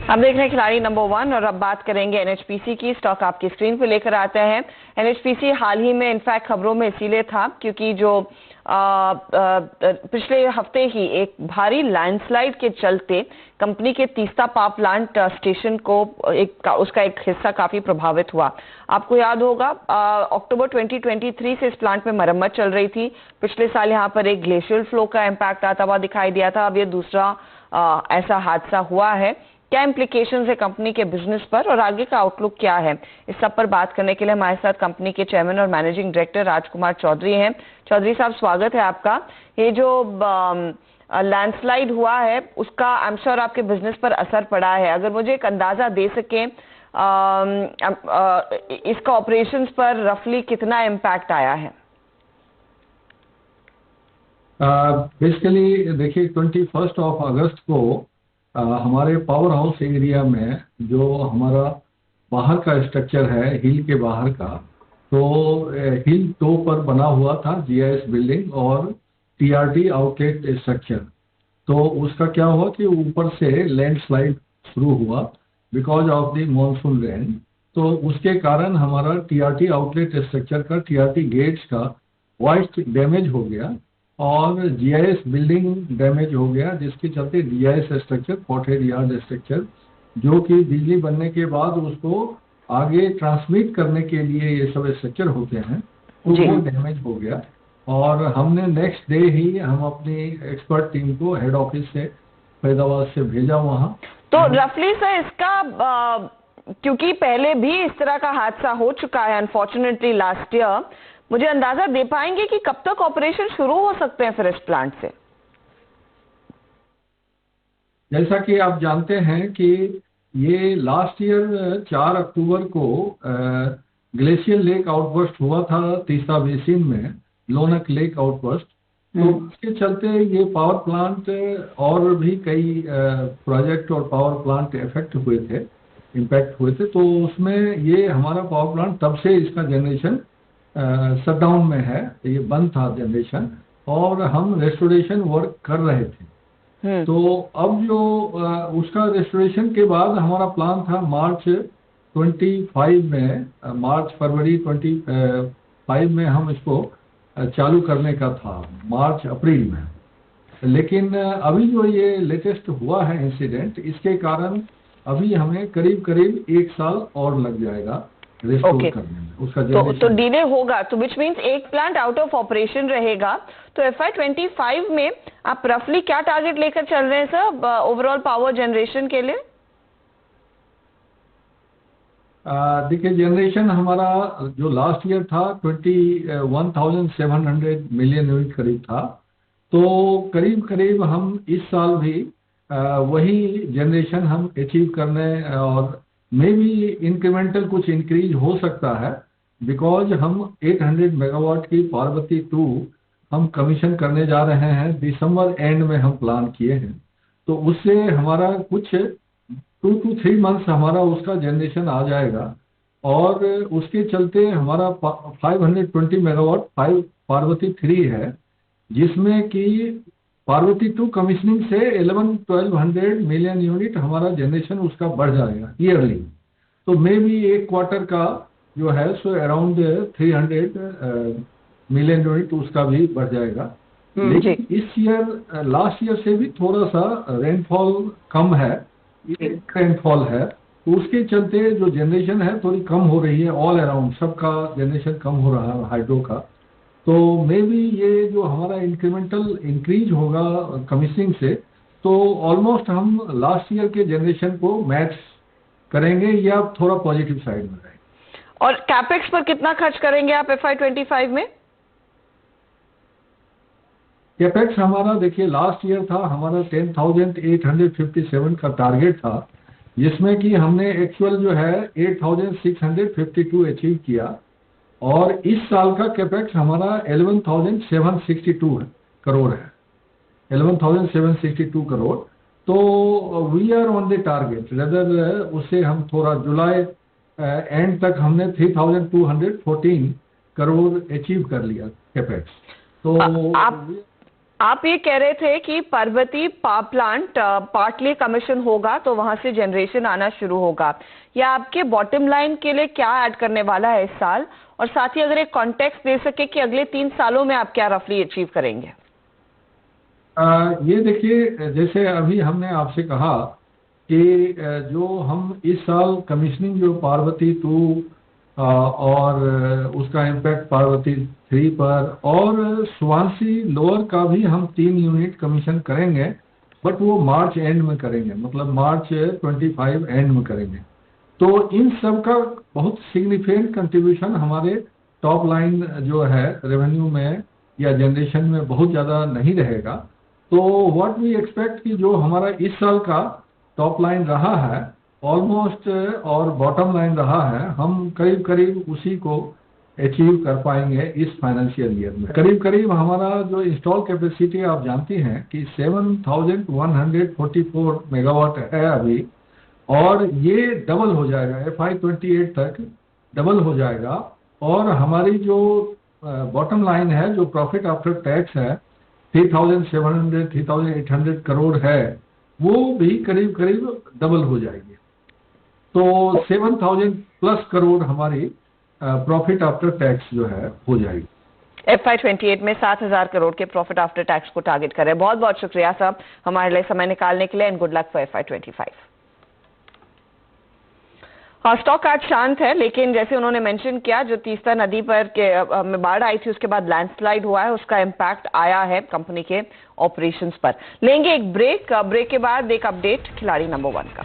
हम देख रहे हैं खिलाड़ी नंबर 1 और अब बात करेंगे एनएचपीसी की। स्टॉक आपकी स्क्रीन पे लेकर आते हैं। एनएचपीसी हाल ही में इनफैक्ट खबरों में इसीलिए था क्योंकि जो पिछले हफ्ते ही एक भारी लैंडस्लाइड के चलते कंपनी के तीस्ता पावर प्लांट स्टेशन को उसका एक हिस्सा काफी प्रभावित हुआ। आपको याद होगा अक्टूबर 2023 से इस प्लांट में मरम्मत चल रही थी। पिछले साल यहाँ पर एक ग्लेशियल फ्लो का इम्पैक्ट आता हुआ दिखाई दिया था। अब ये दूसरा ऐसा हादसा हुआ है। क्या इम्प्लीकेशंस है कंपनी के बिजनेस पर और आगे का आउटलुक क्या है, इस सब पर बात करने के लिए हमारे साथ कंपनी के चेयरमैन और मैनेजिंग डायरेक्टर राजकुमार चौधरी हैं। चौधरी साहब, स्वागत है आपका। ये जो लैंडस्लाइड हुआ है उसका आई एम श्योर आपके बिजनेस पर असर पड़ा है। अगर मुझे एक अंदाजा दे सकें इसका ऑपरेशंस पर रफली कितना इम्पैक्ट आया है? बेसिकली देखिए 21 अगस्त को हमारे पावर हाउस एरिया में जो हमारा बाहर का स्ट्रक्चर है, हिल के बाहर का, तो हिल टो पर बना हुआ था जीआईएस बिल्डिंग और टीआरटी आउटलेट स्ट्रक्चर। तो उसका क्या हुआ कि ऊपर से लैंडस्लाइड शुरू हुआ because of the monsoon rain. तो उसके कारण हमारा टीआरटी आउटलेट स्ट्रक्चर का, टीआरटी गेट्स का वॉइस डैमेज हो गया और जीआईएस बिल्डिंग डैमेज हो गया, जिसके चलते GIS structure, cottage yard structure, जो कि बिजली बनने के बाद उसको आगे ट्रांसमिट करने के लिए ये सब स्ट्रक्चर होते हैं, तो वो डैमेज हो गया। और हमने नेक्स्ट डे ही हम अपनी एक्सपर्ट टीम को हेड ऑफिस से फरीदाबाद से भेजा वहाँ। तो रफली सर इसका क्योंकि पहले भी इस तरह का हादसा हो चुका है अनफॉर्चुनेटली लास्ट ईयर, मुझे अंदाजा दे पाएंगे कि कब तक ऑपरेशन शुरू हो सकते हैं फिर इस प्लांट से? जैसा कि आप जानते हैं कि ये लास्ट ईयर 4 अक्टूबर को ग्लेशियर लेक आउटबर्स्ट हुआ था तीस्ता बेसिन में, लोनक लेक आउटबर्स्ट। तो उसके चलते ये पावर प्लांट और भी कई प्रोजेक्ट और पावर प्लांट इफेक्ट हुए थे, इम्पैक्ट हुए थे। तो उसमें ये हमारा पावर प्लांट तब से इसका जनरेशन शटडाउन में है, ये बंद था जनरेशन, और हम रेस्टोरेशन वर्क कर रहे थे। तो अब जो उसका रेस्टोरेशन के बाद हमारा प्लान था मार्च 25 में, फरवरी 25 में हम इसको चालू करने का था, मार्च अप्रैल में। लेकिन अभी जो ये लेटेस्ट हुआ है इंसिडेंट, इसके कारण अभी हमें करीब करीब 1 साल और लग जाएगा रिस्टोर करने में उसका। तो डिले होगा, तो विच मीन्स एक प्लांट आउट ऑफ ऑपरेशन रहेगा। तो FY25 में आप रफली क्या टारगेट लेकर चल रहे हैं सर ओवरऑल पावर जनरेशन के लिए? देखिए, जनरेशन हमारा जो लास्ट ईयर था 21,700 मिलियन यूनिट करीब था। तो करीब करीब हम इस साल भी वही जनरेशन हम अचीव करने, और मे बी इंक्रीमेंटल कुछ इंक्रीज हो सकता है, बिकॉज हम 800 मेगावाट की पार्वती 2 हम कमीशन करने जा रहे हैं। दिसंबर एंड में हम प्लान किए हैं, तो उससे हमारा कुछ 2 to 3 मंथ्स हमारा उसका जनरेशन आ जाएगा। और उसके चलते हमारा 520 मेगावाट पार्वती 3 है, जिसमें कि पार्वती 2 कमीशनिंग से 1100-1200 मिलियन यूनिट हमारा जनरेशन उसका बढ़ जाएगा ईयरली। तो मे बी एक क्वार्टर का जो है सो अराउंड 300 मिलियन यूनिट उसका भी बढ़ जाएगा। लेकिन इस ईयर लास्ट ईयर से भी थोड़ा सा रेनफॉल कम है, रेनफॉल है, तो उसके चलते जो जनरेशन है थोड़ी कम हो रही है। ऑल अराउंड सबका जनरेशन कम हो रहा है हाइड्रो का। तो मे बी ये जो हमारा इंक्रीमेंटल इंक्रीज होगा कमीशनिंग से, तो ऑलमोस्ट हम लास्ट ईयर के जनरेशन को मैच करेंगे या थोड़ा पॉजिटिव साइड में रहेंगे। और कैपेक्स पर कितना खर्च करेंगे आप FY25 में? कैपेक्स हमारा देखिए लास्ट ईयर था हमारा 10,857 का टारगेट था, जिसमें कि हमने एक्चुअल जो है 8,652 अचीव किया। और इस साल का कैपेक्स हमारा 11,762 करोड़ है, 11,762 करोड़। तो we are on the target, rather उससे हम थोड़ा जुलाई एंड तक हमने 3,214 करोड़ अचीव कर लिया कैपेक्स। तो आप ये कह रहे थे कि Parvati power plant partly commission होगा तो वहां से जनरेशन आना शुरू होगा। या आपके बॉटम लाइन के लिए क्या ऐड करने वाला है इस साल, और साथ ही अगर एक कॉन्टेक्स्ट दे सके कि अगले 3 सालों में आप क्या रफली अचीव करेंगे? ये देखिए, जैसे अभी हमने आपसे कहा कि जो हम इस साल कमीशनिंग जो पार्वती 2 और उसका इम्पैक्ट पार्वती 3 पर, और सुवांशी लोअर का भी हम 3 यूनिट कमीशन करेंगे, बट वो मार्च एंड में करेंगे, मतलब मार्च 25 एंड में करेंगे। तो इन सब का बहुत सिग्निफिकेंट कंट्रीब्यूशन हमारे टॉप लाइन जो है रेवेन्यू में या जनरेशन में बहुत ज़्यादा नहीं रहेगा। तो व्हाट वी एक्सपेक्ट कि जो हमारा इस साल का टॉप लाइन रहा है ऑलमोस्ट, और बॉटम लाइन रहा है, हम करीब करीब उसी को अचीव कर पाएंगे इस फाइनेंशियल ईयर में। करीब करीब हमारा जो इंस्टॉल कैपेसिटी आप जानती हैं कि 7144 मेगावाट है अभी, और ये डबल हो जाएगा FY28 तक, डबल हो जाएगा। और हमारी जो बॉटम लाइन है, जो प्रॉफिट आफ्टर टैक्स है 3700-3800 करोड़ है, वो भी करीब करीब डबल हो जाएगी। तो 7000 प्लस करोड़ हमारी प्रॉफिट आफ्टर टैक्स जो है हो जाएगी। FY28 में 7000 करोड़ के प्रॉफिट आफ्टर टैक्स को टारगेट करें। बहुत बहुत शुक्रिया साहब हमारे लिए समय निकालने के लिए, and good luck for FY25। हाँ, स्टॉक आज शांत है, लेकिन जैसे उन्होंने मेंशन किया, जो तीस्ता नदी पर में बाढ़ आई थी उसके बाद लैंडस्लाइड हुआ है, उसका इम्पैक्ट आया है कंपनी के ऑपरेशंस पर। लेंगे एक ब्रेक के बाद एक अपडेट खिलाड़ी नंबर 1 का।